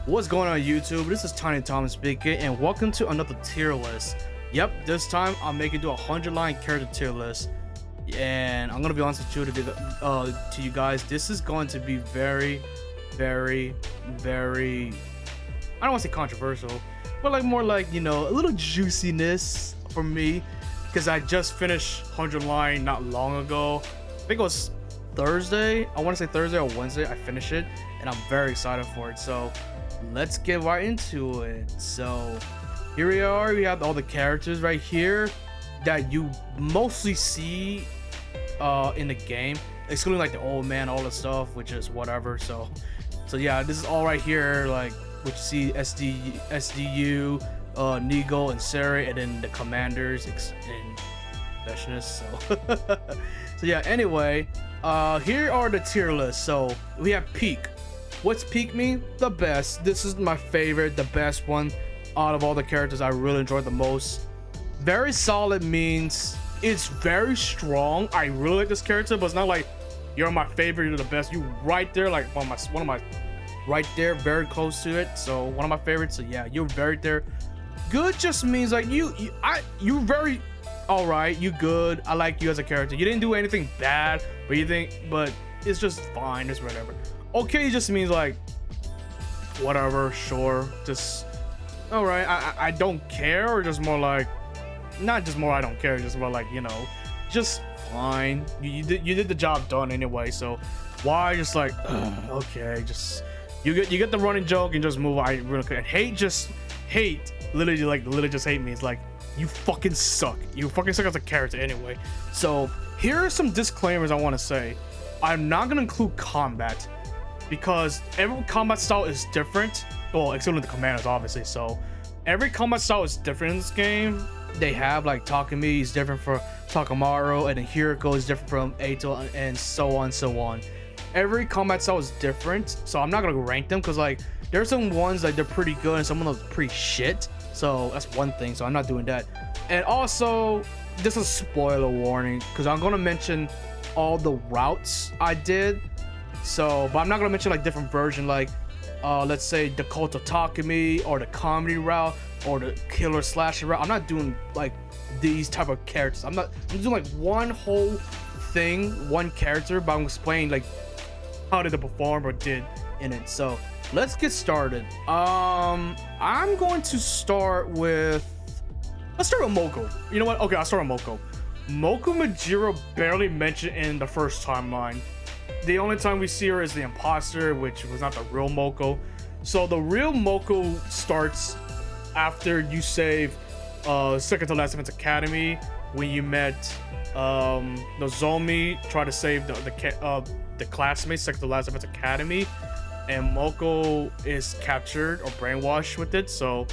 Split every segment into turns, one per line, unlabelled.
What's going on YouTube? This is Tiny Thomas speaking, and welcome to another tier list. Yep, this time I'm making a 100-line character tier list, and I'm gonna be honest with you to you guys. This is going to be very, I don't want to say controversial, but like more like, you know, a little juiciness for me, because I just finished 100-line not long ago. I think it was Thursday. I want to say Thursday or Wednesday. I finished it, and I'm very excited for it. So let's get right into it. So here we are. We have all the characters right here that you mostly see in the game, excluding like the old man, all the stuff, which is whatever. So yeah, this is all right here, like what you see: SDU, Nigo and Sarah, and then the commanders and specialists. So yeah, anyway, here are the tier lists. So we have peak. What's peak mean? The best. This is my favorite, the best one out of all the characters I really enjoyed the most. Very solid means it's very strong. I really like this character, but it's not like you're my favorite, you're the best. You right there, like one of my right there, very close to it. So one of my favorites. So yeah, you're very there. Good just means like you very all right. You good. I like you as a character. You didn't do anything bad, but it's just fine. It's whatever. Okay just means like whatever, sure, just all right. I don't care, or just more like not just more I don't care, just more like, you know, just fine. You did the job done anyway, so why just like okay, just you get the running joke and just move. I really could hate literally just hate me. It's like you fucking suck. You fucking suck as a character anyway. So here are some disclaimers I want to say. I'm not gonna include combat, because every combat style is different. Well, excluding the commanders, obviously. So every combat style is different in this game. They have like Takumi is different from Takamaru, and then Hiriko is different from Eito, and so on. Every combat style is different, so I'm not gonna rank them, because like there's some ones like they're pretty good and some of them are pretty shit. So that's one thing, so I'm not doing that. And also, this is a spoiler warning, because I'm gonna mention all the routes I did. So, but I'm not gonna mention like different version, like let's say the cult of Takumi, or the comedy route, or the killer slasher route. I'm not doing like these type of characters. I'm doing like one whole thing, one character, but I'm explaining like how did it perform or did in it. So let's get started. I'm going to start with Moko. You know what? Okay, I'll start with Moko. Moko Majiro barely mentioned in the first timeline. The only time we see her is the imposter, which was not the real Moko. So the real Moko starts after you save Second to Last Defense Academy, when you met Nozomi, try to save the classmates Second to Last Defense Academy, and Moko is captured or brainwashed with it. So,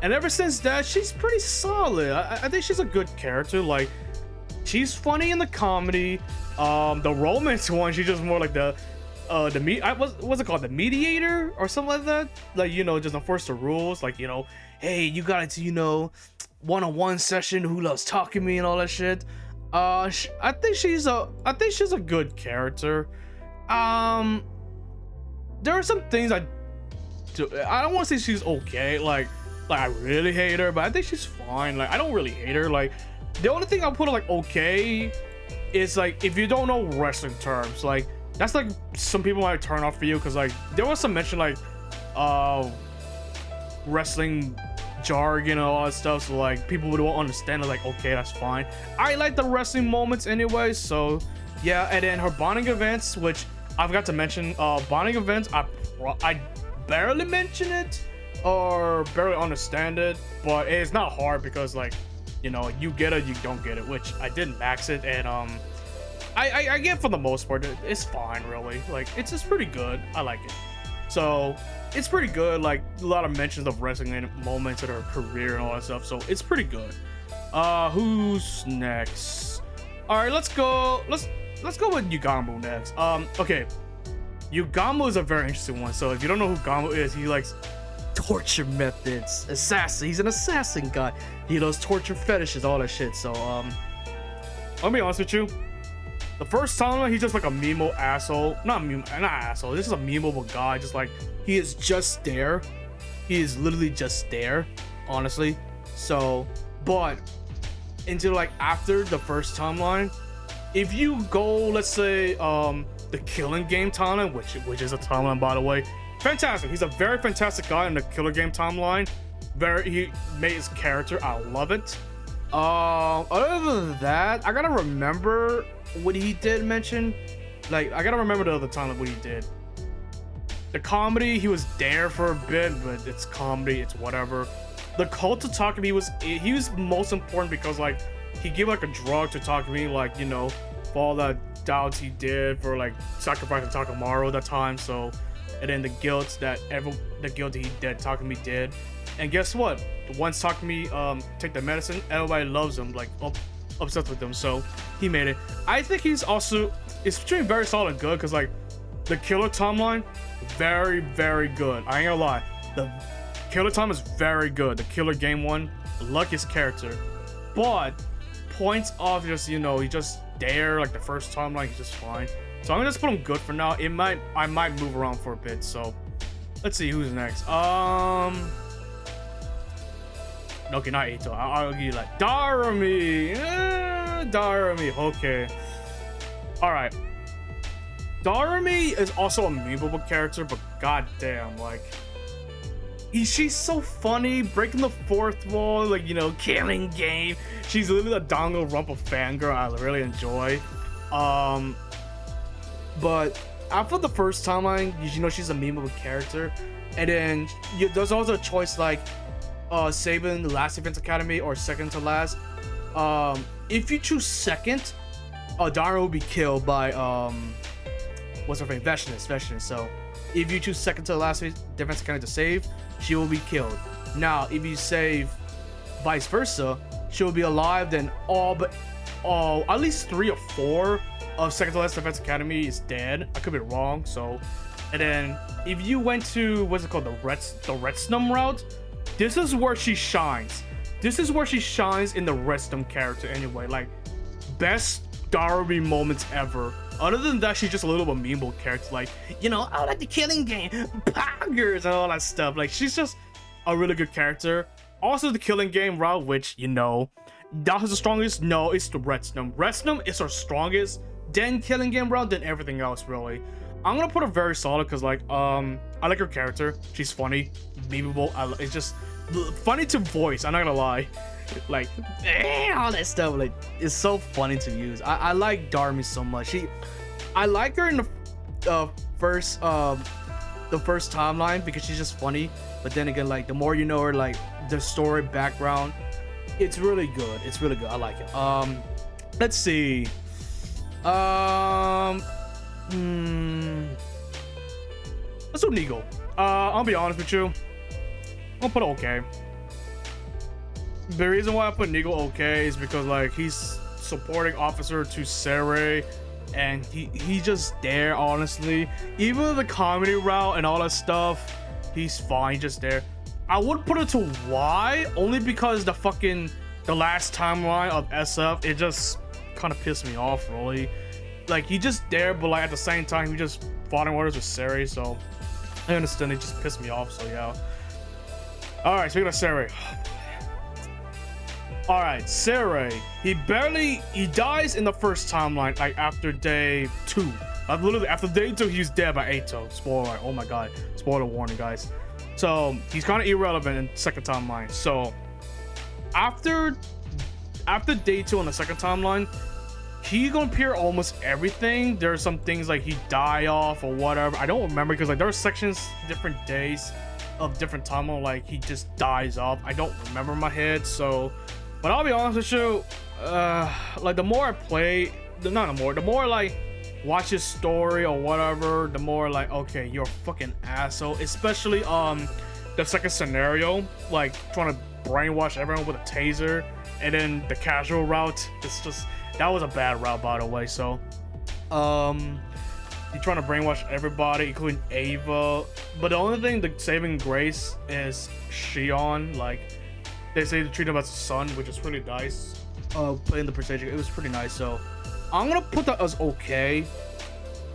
and ever since that, she's pretty solid. I think she's a good character. Like, she's funny in the comedy. The romance one, she's just more like what's it called, the mediator or something like that. Like, you know, just enforce the rules. Like, you know, hey, you got to, you know, one-on-one session. Who loves talking to me and all that shit. I think she's a good character. There are some things I don't want to say she's okay. Like I really hate her, but I think she's fine. Like, I don't really hate her. Like, the only thing I'll put her like okay is like, if you don't know wrestling terms, like that's like some people might turn off for you, because like there was some mention like wrestling jargon and all that stuff, so like people would won't understand it. Like, okay, that's fine. I like the wrestling moments anyway, so yeah. And then her bonding events, which I forgot to mention, bonding events, I barely mention it or barely understand it, but it's not hard, because like, you know, you get it, you don't get it, which I didn't max it, and I get for the most part. It's fine, really. Like, it's just pretty good. I like it. So it's pretty good. Like, a lot of mentions of wrestling moments in her career and all that stuff. So it's pretty good. Who's next? All right, let's go with Yugamu next. Okay, Yugamu is a very interesting one. So if you don't know who Gamu is, he likes torture methods, assassin. He's an assassin guy. He loves torture fetishes, all that shit. So I'll be honest with you, The first timeline, he's just like a memo asshole. Not asshole. This is a memeable guy. Just like, he is just there. He is literally just there, honestly. So, but into like after the first timeline, if you go, let's say, the Killing Game timeline, which is a timeline, by the way, fantastic. He's a very fantastic guy in the Killer Game timeline. He made his character. I love it. Other than that, I gotta remember what he did mention. Like, I gotta remember the other time what he did. The comedy, he was there for a bit, but it's comedy, it's whatever. The cult to Takumi he was most important because like he gave like a drug to Takumi, like, you know, for all the doubts he did for like sacrificing Takamaru that time. So, and then the guilt that Takumi did. And guess what? Once Takumi take the medicine, everybody loves him, like obsessed with him. So he made it. I think he's doing very solid good because like the Killer timeline, very, very good. I ain't gonna lie. The Killer time is very good. The Killer Game one, luckiest character. But points off just, you know, he just there like the first timeline, he's just fine. So I'm gonna just put him good for now. I might move around for a bit. So let's see who's next. Okay, not Eito. I'll give you like Darumi. Darumi. Okay. All right. Darumi is also a memeable character, but goddamn, like she's so funny, breaking the fourth wall, like, you know, Killing Game. She's literally a Danganronpa fangirl I really enjoy. But after the first timeline, you know she's a memeable character, and then there's also a choice like saving the last Defense Academy or second to last. If you choose second, Dara will be killed by what's her name? Veshinus. So if you choose second to the last Defense Academy to save, she will be killed. Now, if you save vice versa, she will be alive. Then at least 3 or 4 of second to last Defense Academy is dead. I could be wrong. So, and then if you went to what's it called, the Redstone route. This is where she shines. This is where she shines in the Redstone character anyway. Like, best Darby moments ever. Other than that, she's just a little bit memeable character. Like, you know, I like the Killing Game, poggers, and all that stuff. Like, she's just a really good character. Also, the Killing Game route, which, you know, that is the strongest. No, it's the Redstone. Redstone is her strongest. Then Killing Game route, then everything else, really. I'm gonna put her very solid because, like, I like her character. She's funny, memeable. It's just funny to voice. I'm not gonna lie. Like, all that stuff. Like, it's so funny to use. I like Darmi so much. I like her in the first timeline because she's just funny. But then again, like, the more you know her, like the story background, it's really good. It's really good. I like it. Let's see. Let's do Nigo. I'll be honest with you. I'll put okay. The reason why I put Nigo okay is because, like, he's supporting officer to Sere, and he's just there, honestly. Even the comedy route and all that stuff, he's fine, just there. I would put it to Y only because the last timeline of SF, it just kind of pissed me off, really. Like, he just there, but like at the same time, he just fought in orders with Seri, so I understand it just pissed me off, so yeah. Alright, speaking of Seri. Alright, Seri. He dies in the first timeline, like after day 2. Literally, after day 2, he's dead by Eito. Spoiler, oh my god. Spoiler warning, guys. So, he's kind of irrelevant in second timeline. So, after day 2 on the second timeline, he's gonna appear almost everything. There are some things like he die off or whatever. I don't remember because like there are sections, different days of different timeline, like he just dies off. I don't remember in my head. So, but I'll be honest with you, like the more I play, the more like watch his story or whatever, the more like, okay, you're a fucking asshole. Especially the second scenario, like trying to brainwash everyone with a taser, and then the casual route. It's just, that was a bad route, by the way. So you're trying to brainwash everybody, including Ava. But the only thing, the saving grace is Shion. Like, they say to treat him as a son, which is pretty nice. Playing the percentage, it was pretty nice. So I'm gonna put that as okay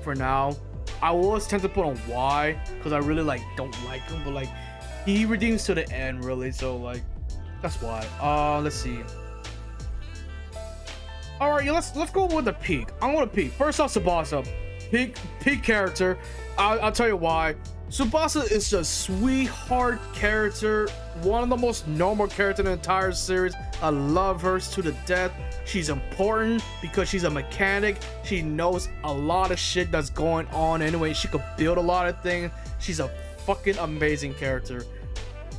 for now. I was tempted to put on Y because I really like don't like him, but like he redeems to the end really, so like that's why. Let's see. All right, yeah, let's go with the peak. I'm gonna peak. First off, Tsubasa, peak character. I'll tell you why. Tsubasa is a sweetheart character, one of the most normal characters in the entire series. I love her to the death. She's important because she's a mechanic. She knows a lot of shit that's going on anyway. She could build a lot of things. She's a fucking amazing character.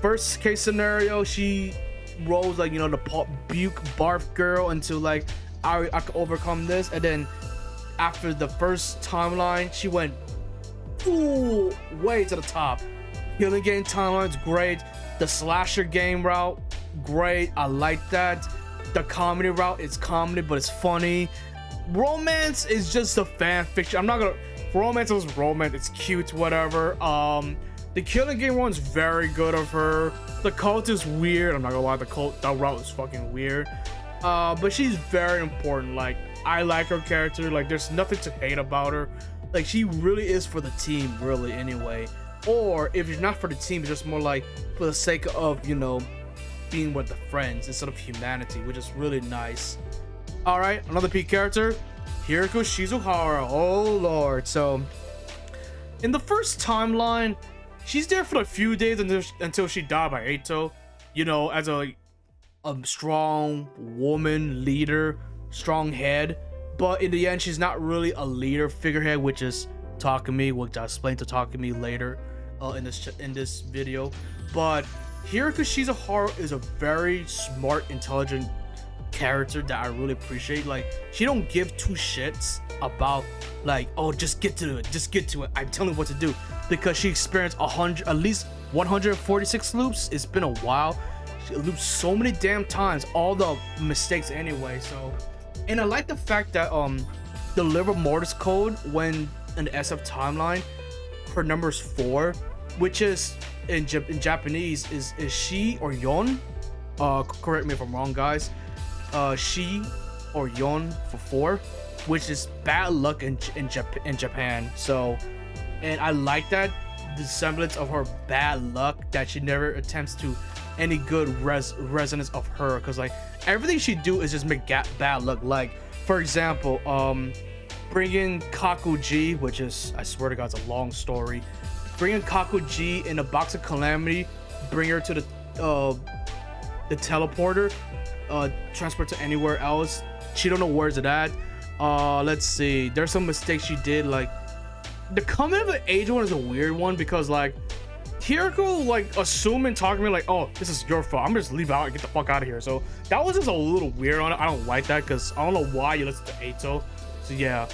First case scenario, she rose like, you know, the buke barf girl into like, I could overcome this. And then after the first timeline, she went way to the top. Healing game timeline's great. The slasher game route, great. I like that. The comedy route, it's comedy, but it's funny. Romance is just a fan fiction. I'm not gonna. Romance is romance. It's cute, whatever. The killing game one's very good of her. The cult is weird. I'm not gonna lie. The route is fucking weird. But she's very important. Like, I like her character. Like, there's nothing to hate about her. Like, she really is for the team, really, anyway. Or if you're not for the team, it's just more like for the sake of, you know, being with the friends instead of humanity, which is really nice. All right, another peak character, Hiriko Shizuhara. Oh lord. So in the first timeline, she's there for a few days until she died by Eito, you know, as a strong woman leader, strong head. But in the end, she's not really a leader figurehead, which is Takumi, which I explained to Takumi later in this video. But Hiriko Shizuhara is a very smart, intelligent character that I really appreciate. Like, she don't give two shits about like, oh, just get to it. I'm telling you what to do, because she experienced at least 146 loops. It's been a while. She looped so many damn times, all the mistakes anyway. So, and I like the fact that the liver mortis code when in the SF timeline, her number is 4, which is in Japanese is she or yon. Correct me if I'm wrong, guys. She or yon for 4, which is bad luck in Japan. So, and I like that, the semblance of her bad luck, that she never attempts to any good resonance of her, because like everything she do is just make bad luck. Like, for example, bringing Kakuji, which is, I swear to God, it's a long story. Bringing Kakuji in a box of calamity, bring her to the teleporter, transport to anywhere else. She don't know where's it at. Let's see. There's some mistakes she did. Like, the coming of the age one is a weird one, because like Hiriko like assuming, talking to me like, oh, this is your fault, I'm gonna just leave out and get the fuck out of here. So that was just a little weird on it. I don't like that, because I don't know why you listen to Eito. So yeah.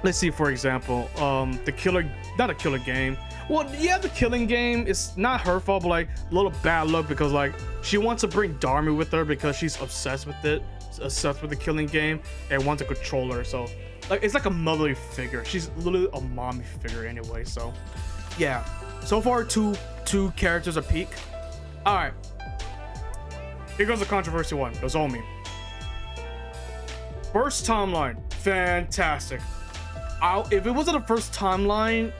Let's see, for example, the killer, not a killer game. Well, yeah, the killing game is not her fault, but like a little bad luck, because like she wants to bring Darmi with her because she's obsessed with it, obsessed with the killing game, and wants to control her. So like, it's like a motherly figure. She's literally a mommy figure anyway. So yeah, so far two characters a peak. All right, here goes the controversy one. Nozomi. First timeline, fantastic. If it wasn't the first timeline,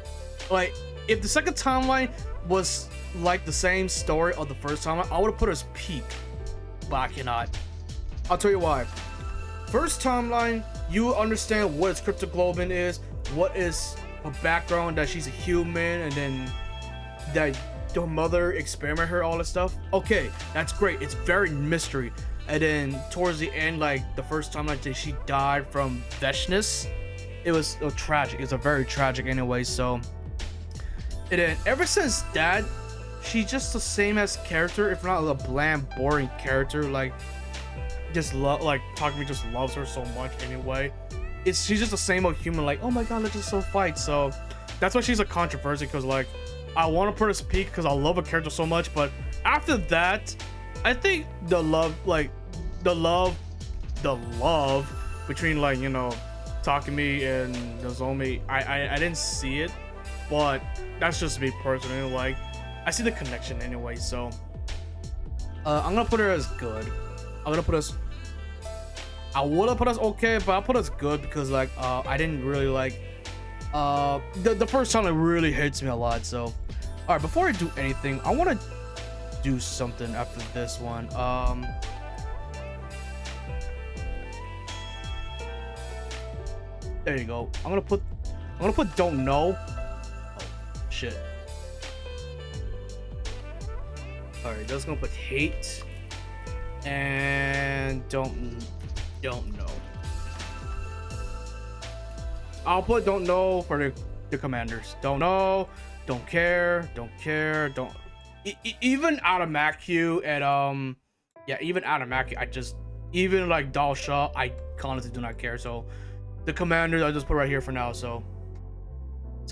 like if the second timeline was like the same story of the first timeline, I would have put her as peak, but I cannot. I'll tell you why. First timeline, you understand what is cryptoglobin is, what is her background, that she's a human, and then that her mother experimented her, all this stuff. Okay, that's great. It's very mystery. And then towards the end, like the first time, like she died from veshness, it was tragic. It's a very tragic anyway. So, and then ever since that, she's just the same as character, if not a bland, boring character. Like, just like Takumi just loves her so much anyway. She's just the same old human. Like, oh my god, let's just so fight. So that's why she's a controversy, because like I want to put her as peak because I love a character so much. But after that, I think the love between, like, you know, Takumi and Nozomi, I didn't see it, but that's just me personally. Like, I see the connection anyway. So I'm gonna put her as good. I'm gonna put us. I would have put us okay, but I put us good because like I didn't really like the first time it really hits me a lot. So all right, before I do anything, I want to do something after this one. There you go. I'm gonna put don't know. Oh shit. All right, just gonna put hate and don't know. I'll put don't know for the commanders. Don't know, don't care, don't even Adamaku and yeah, even Adamaku, I just even like Dalsha, I honestly do not care. So the commanders I just put right here for now. So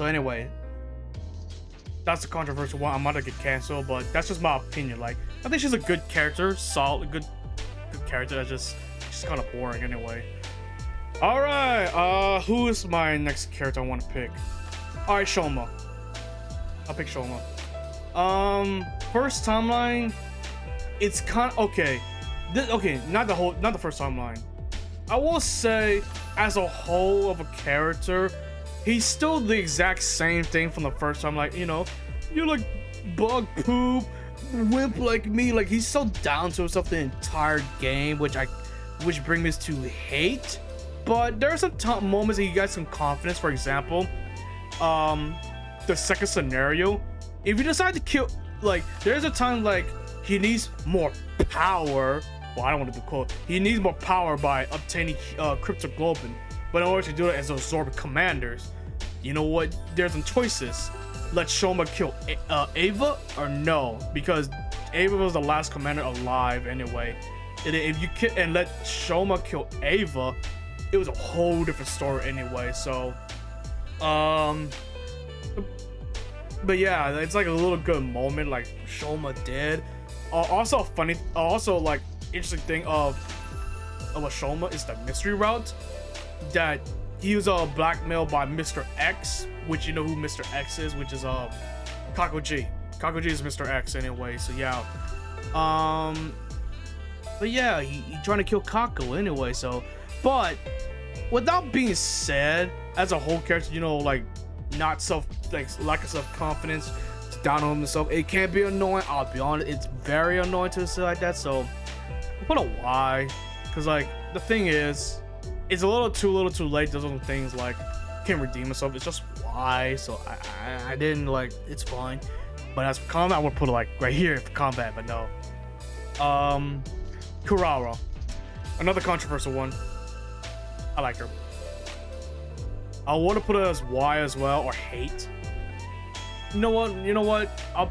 anyway, that's a controversial one. I'm about to get canceled, but that's just my opinion. Like, I think she's a good character, solid, good character. She's kind of boring anyway. All right, who is my next character I want to pick? All right, Shoma. I'll pick Shoma. First timeline, it's kind of okay. Okay, not the first timeline. I will say, as a whole of a character, he's still the exact same thing from the first time. Like, you know, you're like bug poop, wimp like me. Like, he's so down to himself the entire game, which brings me to hate. But there are some moments that he got some confidence. For example, the second scenario, if you decide to kill, like, there's a time like he needs more power. Well, I don't want to be quote. He needs more power by obtaining cryptoglobin. But in order to do it, as absorb commanders, you know what? There's some choices. Let Shoma kill Ava or no, because Ava was the last commander alive anyway. And if you and let Shoma kill Ava, it was a whole different story anyway. So, but yeah, it's like a little good moment like Shoma did. Also funny, also like interesting thing of a Shoma is the mystery route that he was blackmailed by Mr. X, which you know who Mr. X is, which is Kakuji. Kakuji is Mr. X anyway. So yeah, but yeah, he trying to kill Kaku anyway. So, but without being said, as a whole character, you know, like not lack of self-confidence, down on himself, it can be annoying. I'll be honest, it's very annoying to say like that. So I put a Y, because like the thing is, it's a little too late. There's some things like can't redeem himself. It's just why. So I didn't like. It's fine. But as for combat, I would put it like right here for combat. But no. Kurara, another controversial one. I like her. I want to put it as Y as well, or hate. You know what? I'll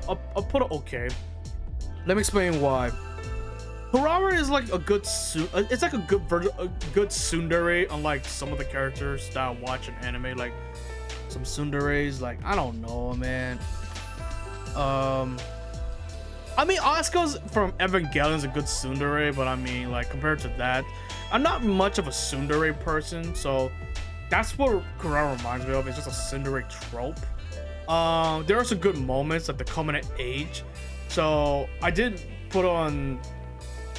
put it okay. Let me explain why. Kurara is like a good it's like a good tsundere, unlike some of the characters that I watch in anime, like some tsunderes. Like, I don't know, man. I mean, Asuka's from Evangelion is a good tsundere, but I mean, like, compared to that, I'm not much of a tsundere person, so that's what Kurara reminds me of. It's just a tsundere trope. There are some good moments at the coming of age, so I did put on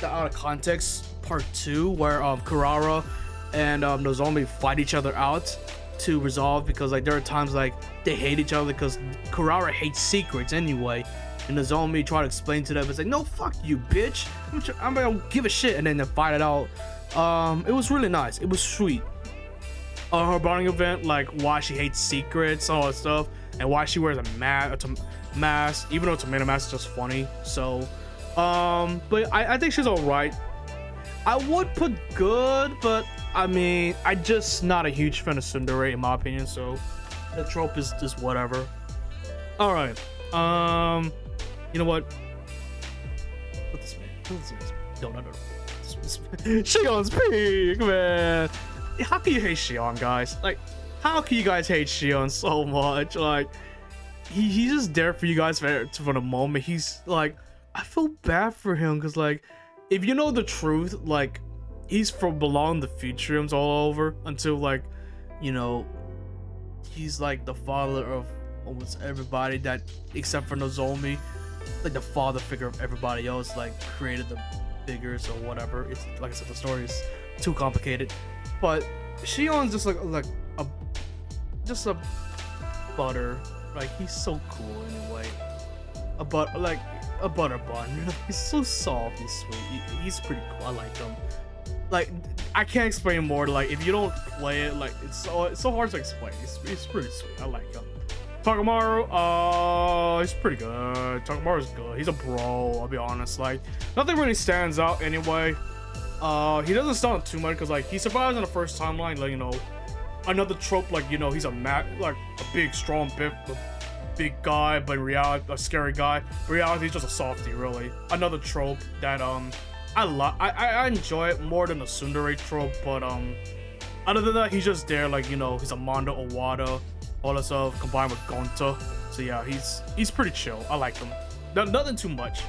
the out of context part 2 where Kurara and Nozomi fight each other out to resolve, because like there are times like they hate each other because Kurara hates secrets anyway, and Nozomi try to explain to them, it's like, no, fuck you, bitch, I'm gonna give a shit, and then they fight it out. It was really nice. It was sweet. Her bonding event, like why she hates secrets, all that stuff, and why she wears a mask, even though tomato mask is just funny. So but I think she's all right. I would put good, but I mean, I'm just not a huge fan of tsundere in my opinion, so the trope is just whatever. All right, you know what, put this man. No. Shion's peak, man. How can you hate Shion, guys? Like, how can you guys hate Shion so much? Like, he's just there for you guys for the moment. He's like, I feel bad for him because, like, if you know the truth, like, he's from belong the Futurums all over until, like, you know, he's like the father of almost everybody that except for Nozomi, like the father figure of everybody else, like created the figures or whatever. It's like I said, the story is too complicated. But Shion's just like a just a butter. Like he's so cool anyway. Like a butter bun. He's so soft and sweet. He's pretty cool. I like him. Like I can't explain more. Like if you don't play it, like it's so hard to explain. It's pretty sweet. I like him. Takamaru, he's pretty good. Takamaru's good. He's a bro. I'll be honest. Like nothing really stands out anyway. He doesn't stand out too much because like he survives in the first timeline. Like another trope. Like he's like a big, strong, big guy, but in reality, a scary guy. In reality, he's just a softie, really. Another trope that I enjoy it more than the tsundere trope, but other than that, he's just there, like he's a Mondo Owada, all that stuff combined with Gonta. So yeah, he's pretty chill. I like him. Nothing too much.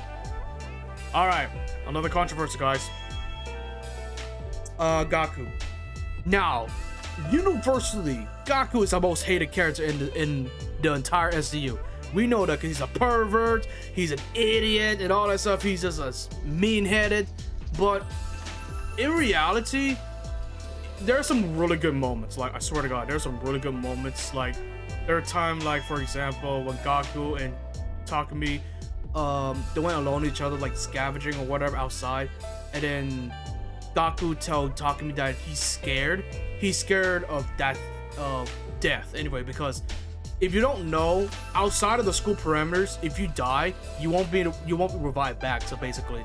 All right, another controversy, guys. Gaku. Now, universally, Gaku is the most hated character in the entire SDU. We know that because he's a pervert, he's an idiot, and all that stuff. He's just a mean-headed. But in reality, there are some really good moments. Like I swear to God, there's some really good moments. Like there are times, like for example, when Gaku and Takumi, they went alone with each other, like scavenging or whatever outside, and then Gaku told Takumi that he's scared. He's scared of death anyway, because if you don't know, outside of the school parameters, if you die, you won't be revived back. So basically,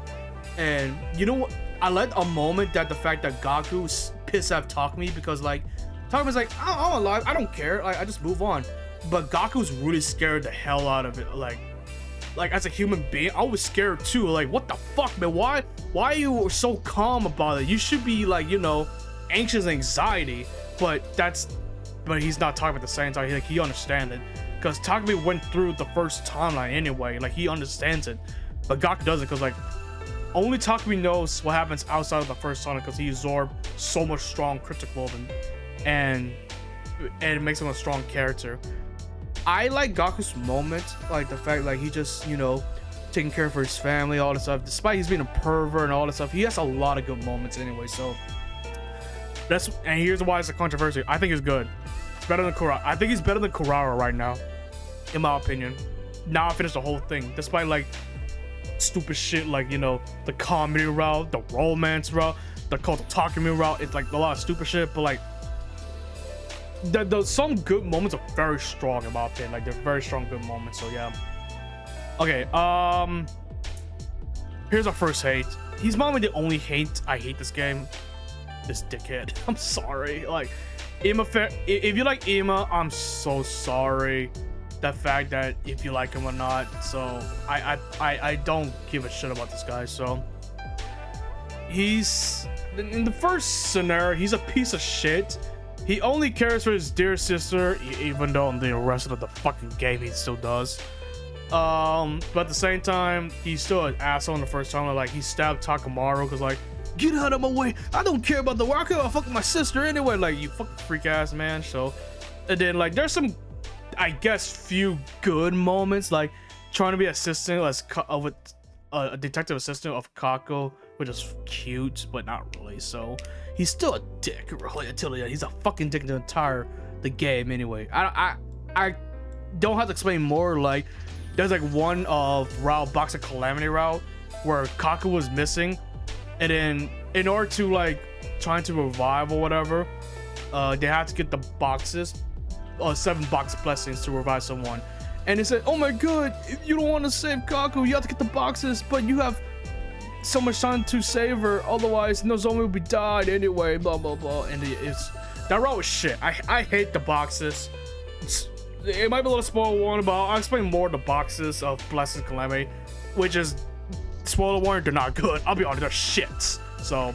and you know what? I like a moment that the fact that Gaku's pissed off Takumi because like Takumi's like, I'm alive, I don't care, I just move on. But Gaku's really scared the hell out of it. Like as a human being, I was scared too. Like what the fuck, man? Why are you so calm about it? You should be like anxious anxiety. But he's not talking at the same time. He understands it because Takumi went through the first timeline anyway. Like he understands it, but Gaku doesn't because like only Takumi knows what happens outside of the first timeline because he absorbed so much strong critical and it makes him a strong character. I like Gaku's moment, like the fact like he just taking care of his family, all this stuff. Despite he's being a pervert and all this stuff, he has a lot of good moments anyway. So. And here's why it's a controversy. I think it's good. It's better than Kurara. I think he's better than Kurara right now, in my opinion. Now I finished the whole thing, despite like stupid shit like the comedy route, the romance route, the Takumi route. It's like a lot of stupid shit, but like some good moments are very strong in my opinion. Like they're very strong good moments. So yeah. Okay. Here's our first hate. He's probably the only hate I hate this game. This dickhead. I'm sorry. Like Ima, if you like Ima, I'm so sorry. The fact that if you like him or not. So I don't give a shit about this guy. So he's in the first scenario, he's a piece of shit. He only cares for his dear sister, even though in the rest of the fucking game he still does. But at the same time, he's still an asshole in the first time. Like he stabbed Takamaru because like, get out of my way, I don't care about the war, I care about fucking my sister anyway. Like you fucking freak ass man. So and then like there's some, I guess, few good moments, like trying to be assistant with a detective assistant of Kako, which is cute but not really. So he's still a dick really until the end. He's a fucking dick the game anyway. I don't have to explain more. Like there's like one of Box of Calamity route where Kako was missing, and then in order to like trying to revive or whatever, they had to get the boxes, 7 box blessings to revive someone. And they said, oh my god, if you don't want to save Kako, you have to get the boxes, but you have so much time to save her, otherwise Nozomi will be died anyway, blah blah blah. And that route was shit. I hate the boxes. It might be a little spoiler warning, but I'll explain more of the boxes of Blessed Calamity, which is spoiler warning, they're not good. I'll be honest, they're shit. So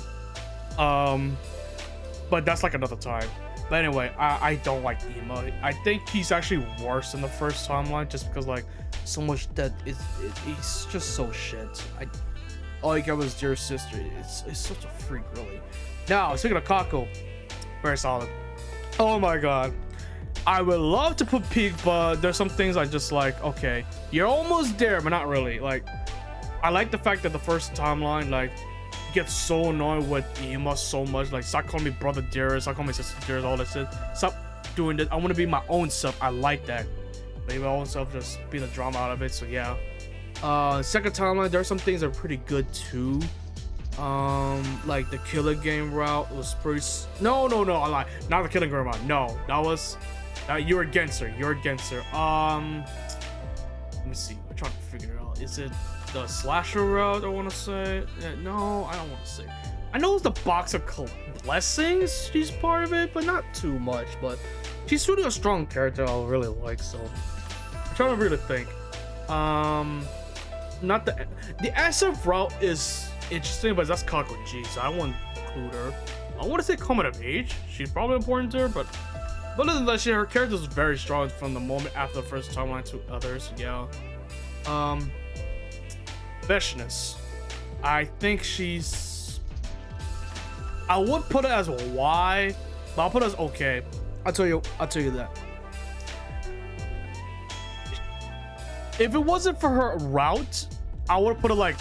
but that's like another time. But anyway, I don't like Ima. I think he's actually worse than the first timeline, just because like so much that he's just so shit. All he got was dear sister. It's such a freak, really. Now speaking of Kako, very solid. Oh my god, I would love to put peak, but there's some things I just like. Okay, you're almost there, but not really. Like I like the fact that the first timeline, like get so annoyed with Ema so much. Like, stop calling me brother dearest, stop calling me sister dearest, all that shit. Stop doing this. I want to be my own self. I like that. Maybe my own self, just be the drama out of it. So yeah. Second timeline, there are some things that are pretty good too. Like the Killer Game route was pretty. No, I lied. Not the Killing Game route. No, that was. You're against her. You're against her. Let me see. I'm trying to figure it out. Is it the slasher route? I want to say. No, I don't want to say. I know it's the Box of Blessings. She's part of it, but not too much. But she's really a strong character. I really like. So I'm trying to really think. Not the SF route is interesting, but that's Kakko G, so I won't include her. I want to say coming of age. She's probably important to her, but other than that, her character is very strong from the moment after the first timeline to others. Yeah. Veshness. I think she's. I would put it as a Y, but I'll put it as okay. I'll tell you that. If it wasn't for her route, I would put it like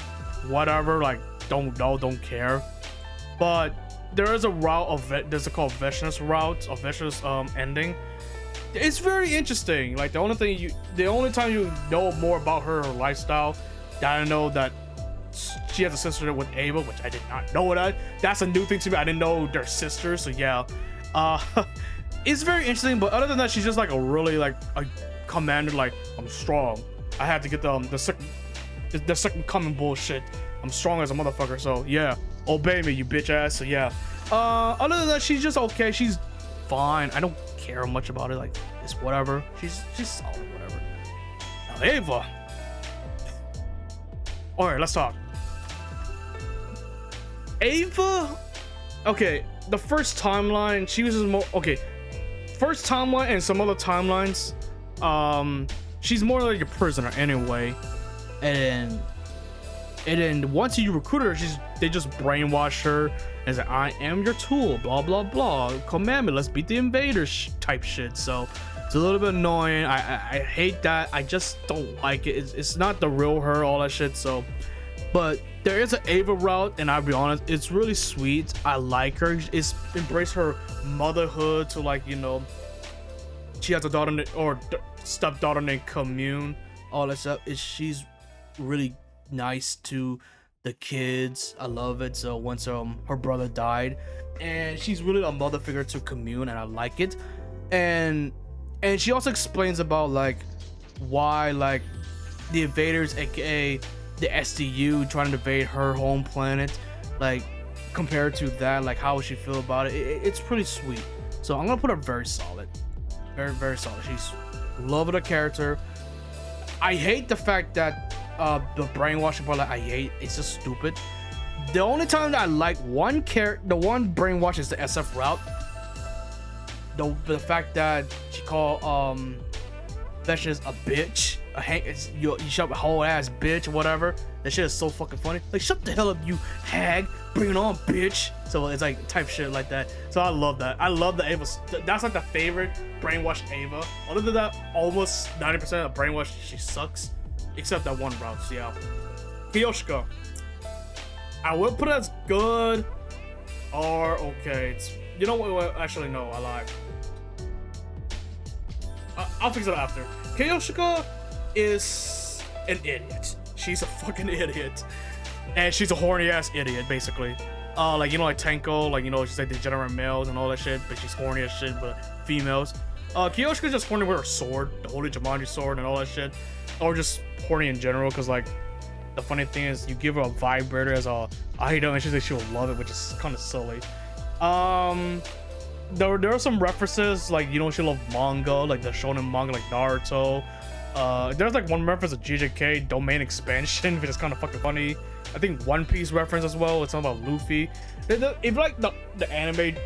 whatever, like don't know, don't care. But there is a route of there's a called Veshness route, a Veshness ending. It's very interesting. Like the only time you know more about her lifestyle, that I know that she has a sister with Ava, which I did not know that. That's a new thing to me. I didn't know they're sisters. So yeah, it's very interesting. But other than that, she's just like a really like a commander. Like I'm strong. I had to get the second coming bullshit. I'm strong as a motherfucker, so yeah, obey me, you bitch ass. So yeah. Other than that, she's just okay. She's fine. I don't care much about it. Like it's whatever. She's solid, whatever. Now Ava. All right, let's talk. Ava. Okay, the first timeline, she was just more okay. First timeline and some other timelines. She's more like a prisoner anyway, and then once you recruit her, they just brainwash her and say, I am your tool, blah blah blah, command me, let's beat the invaders type shit. So it's a little bit annoying. I hate that. I just don't like it. It's not the real her, all that shit. So, but there is an Ava route, and I'll be honest, it's really sweet. I like her. It's embrace her motherhood to, like, you know, she has a daughter or stepdaughter named Commune, all that stuff. She's really nice to the kids. I love it. So once her brother died, and she's really a mother figure to Commune, and I like it. And she also explains about like why like the invaders, aka the SDU, trying to invade her home planet, like compared to that, like how would she feel about it? It's pretty sweet. So I'm gonna put her very solid. Very, very solid. She's love of the character. I hate the fact that the brainwashing part, like I hate, it's just stupid. The only time that I like the one brainwash is the SF route. The fact that she called Veshness a bitch, you shut a whole ass bitch or whatever. That shit is so fucking funny. Like, shut the hell up, you hag. Bring it on, bitch. So it's like type shit like that. So I love that. I love the Ava. That's like the favorite brainwashed Ava. Other than that, almost 90% of brainwash, she sucks. Except that one route. So yeah. Kiyoshika. I would put it as good or okay. It's, you know what? Actually, no, I lied. I'll fix it after. Kiyoshika is an idiot. She's a fucking idiot. And she's a horny ass idiot, basically. Like, you know, like Tenko, like, you know, she's like degenerate males and all that shit, but she's horny as shit with females. Kiyoshika's just horny with her sword, the holy Jumanji sword and all that shit. Or just horny in general, because like the funny thing is you give her a vibrator as a item and she's like she'll love it, which is kind of silly. There are some references, like, you know, she loves manga, like the shonen manga, like Naruto. There's like one reference to JJK domain expansion, which is kind of fucking funny. I think One Piece reference as well. It's something about Luffy. If you like the anime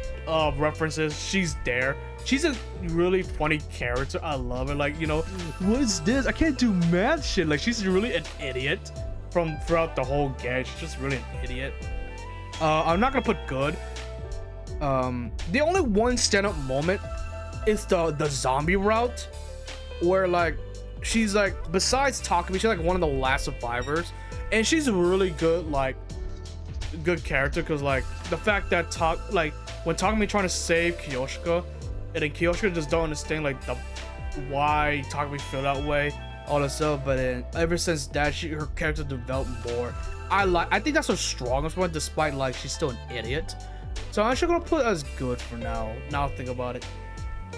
references, she's there. She's a really funny character. I love it. Like, you know, what is this? I can't do math shit. Like, she's really an idiot throughout the whole game. She's just really an idiot. I'm not gonna put good. The only one stand-up moment is the zombie route, where like she's like, besides Takumi, she's like one of the last survivors, and she's really good. Like good character because like the fact that when Takumi trying to save Kiyoshika, and then Kiyoshika just don't understand like the why Takumi feel that way, all that stuff. But then ever since that, her character developed more. I think that's her strongest one, despite like she's still an idiot. So I'm actually gonna put it as good for now. Now think about it.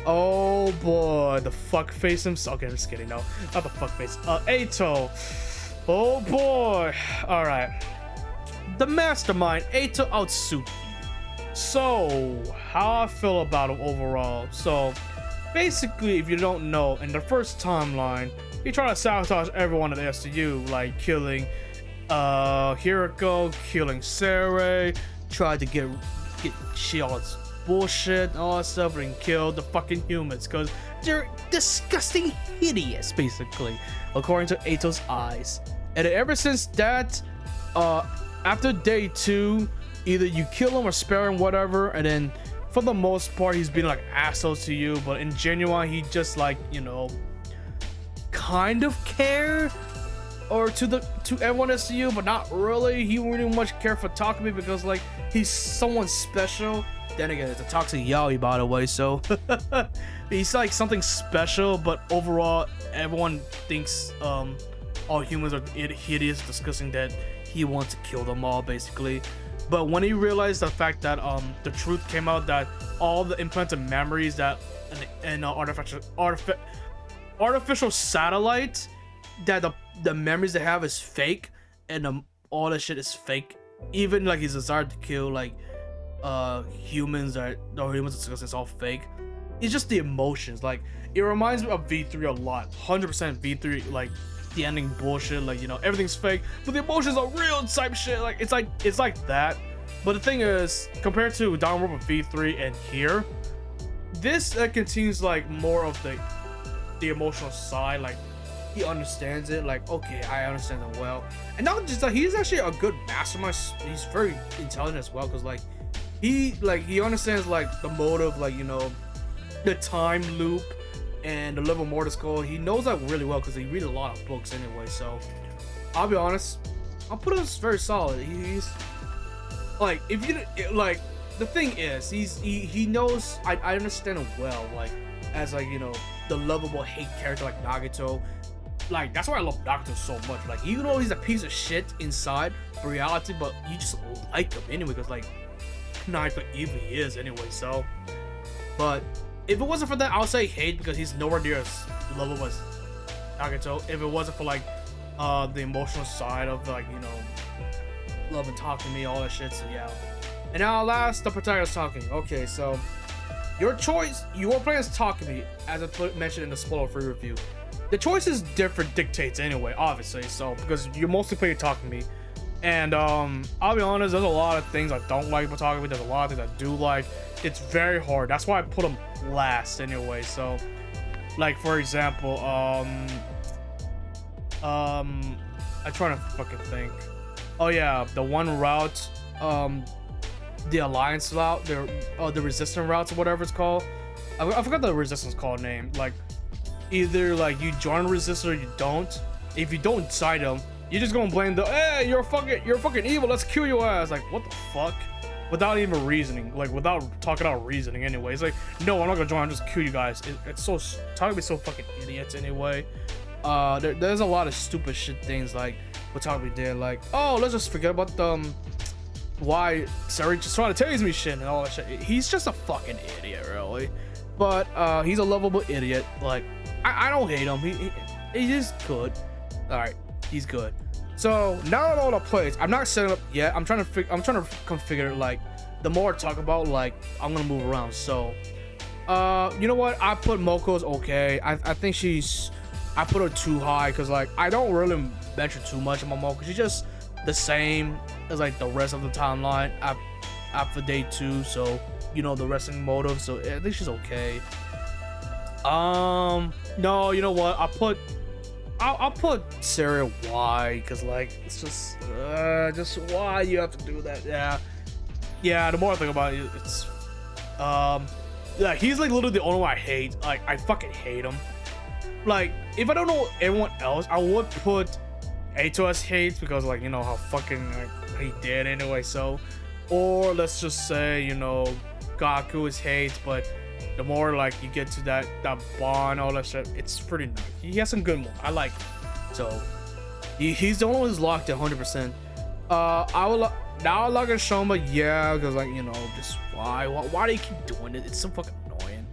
Oh boy, the fuck face himself. Okay, I'm just kidding. No, not the fuck face. Eito. Oh boy. All right. The mastermind, Eito Otsuki. So, how I feel about him overall. So, basically, if you don't know, in the first timeline, he tried to sabotage everyone at the STU, like killing Hiriko, killing Sere, tried to get Shields bullshit and all that stuff, and kill the fucking humans because they're disgusting hideous, basically, according to Eito's eyes. And ever since that, after day 2, either you kill him or spare him, whatever, and then for the most part he's been like assholes to you, but in genuine he just like, you know, kind of care or to everyone else to you, but not really. He wouldn't even much care for Takumi because like he's someone special. Then again, it's a toxic yaoi, by the way, so he's like something special, but overall everyone thinks all humans are hideous, disgusting, that he wants to kill them all, basically. But when he realized the fact that the truth came out that all the implanted memories that an artificial satellite, that the memories they have is fake, and all that shit is fake, even like his desire to kill like humans are disgusting, it's all fake. It's just the emotions. Like it reminds me of V3 a lot. 100% V3, like the ending bullshit, like, you know, everything's fake but the emotions are real type shit. Like it's like that. But the thing is, compared to Downward with V3 and here, this continues like more of the emotional side. Like he understands it, like, okay, I understand them well. And not just that, he's actually a good mastermind. He's very intelligent as well, because like he understands like the motive, like, you know, the time loop and the level mortis code. He knows that really well because he reads a lot of books anyway. So I'll be honest, I'll put him very solid. He's like, if you like, the thing is, he knows. I understand him well, like as like, you know, the lovable hate character like Nagato. Like that's why I love Nagato so much. Like even though he's a piece of shit inside reality, but you just like him anyway because like not but evil he is anyway. So, but if it wasn't for that, I would say hate because he's nowhere near as lovable as Nagato. If it wasn't for like the emotional side of like, you know, love and talking to me, all that shit. So yeah. And now last, the protagonist talking. Okay, so your choice, you were playing as Takumi, as I mentioned in the spoiler-free review. The choice is different dictates anyway, obviously. So because you're mostly playing Takumi, and I'll be honest, there's a lot of things I don't like about Takumi. There's a lot of things I do like. It's very hard. That's why I put him last anyway. So, like for example, I'm trying to fucking think. Oh yeah, the one route, the alliance route, the resistance routes or whatever it's called. I forgot the resistance called name. Like either like you join resistance or you don't. If you don't side them, you're just gonna blame the, hey, you're fucking evil, let's kill your ass. Like what the fuck? Without even reasoning, like without talking out reasoning anyway. It's like, no, I'm not gonna join, I'll just kill you guys. It's so Takumi so fucking idiots anyway. There's a lot of stupid shit things like what Takumi did, like, oh, let's just forget about why Sari just trying to tase me shit and all that shit. He's just a fucking idiot, really. But he's a lovable idiot. Like I don't hate him. He is good. All right, he's good. So now that all the plays, I'm not setting up yet. I'm trying to configure it. Like the more I talk about, like I'm gonna move around. So you know what? I put Moko's okay. I think I put her too high because like I don't really venture too much in my Moko. She's just the same as like the rest of the timeline after day 2. So you know the wrestling motive. So I think she's okay. No, you know what? I'll put Sarah Y because like it's just why you have to do that. Yeah, the more I think about it, it's yeah, he's like literally the only one I hate. Like I fucking hate him. Like if I don't know everyone else, I would put A2S hates because like, you know, how fucking like he did anyway. So, or let's just say, you know, Gaku is hates, but the more like you get to that bond, all that shit, it's pretty nice. He has some good ones. I like him. So he's the one who's locked at 100%. I will now lock at Shoma, yeah, because like, you know, just why do you keep doing it? It's so fucking annoying.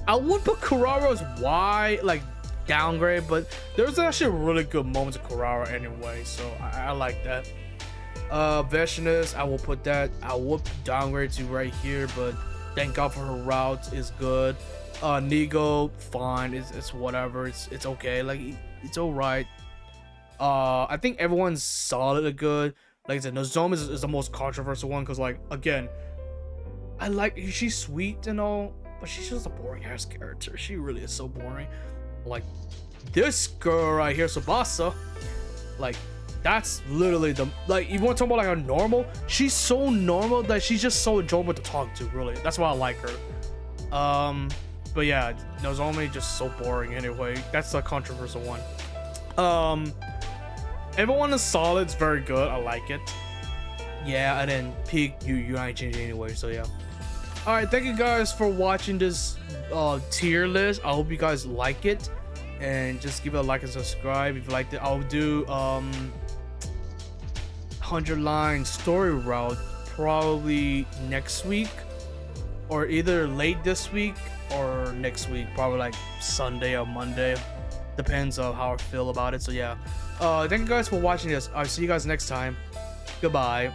I would put Kurara's why like downgrade, but there's actually really good moments of Kurara anyway, so I like that. Veshinus, I will put that. I would downgrade to right here, but thank God for her route is good. Nigo, fine, it's whatever, it's okay, like it's all right. I think everyone's solid and good. Like I said, Nozomi is the most controversial one because, like, again, I like she's sweet and all, but she's just a boring ass character. She really is so boring. Like this girl right here, Tsubasa, like that's literally the like. You want to talk about like a normal? She's so normal that she's just so enjoyable to talk to. Really, that's why I like her. But yeah, Nozomi just so boring anyway. That's a controversial one. Everyone is solid. It's very good. I like it. Yeah, and then Peak, you ain't changing anyway. So yeah. All right, thank you guys for watching this tier list. I hope you guys like it, and just give it a like and subscribe if you liked it. I'll do Hundredline story route probably next week, or either late this week or next week, probably like Sunday or Monday. Depends on how I feel about it. So yeah, thank you guys for watching this. I'll see you guys next time. Goodbye.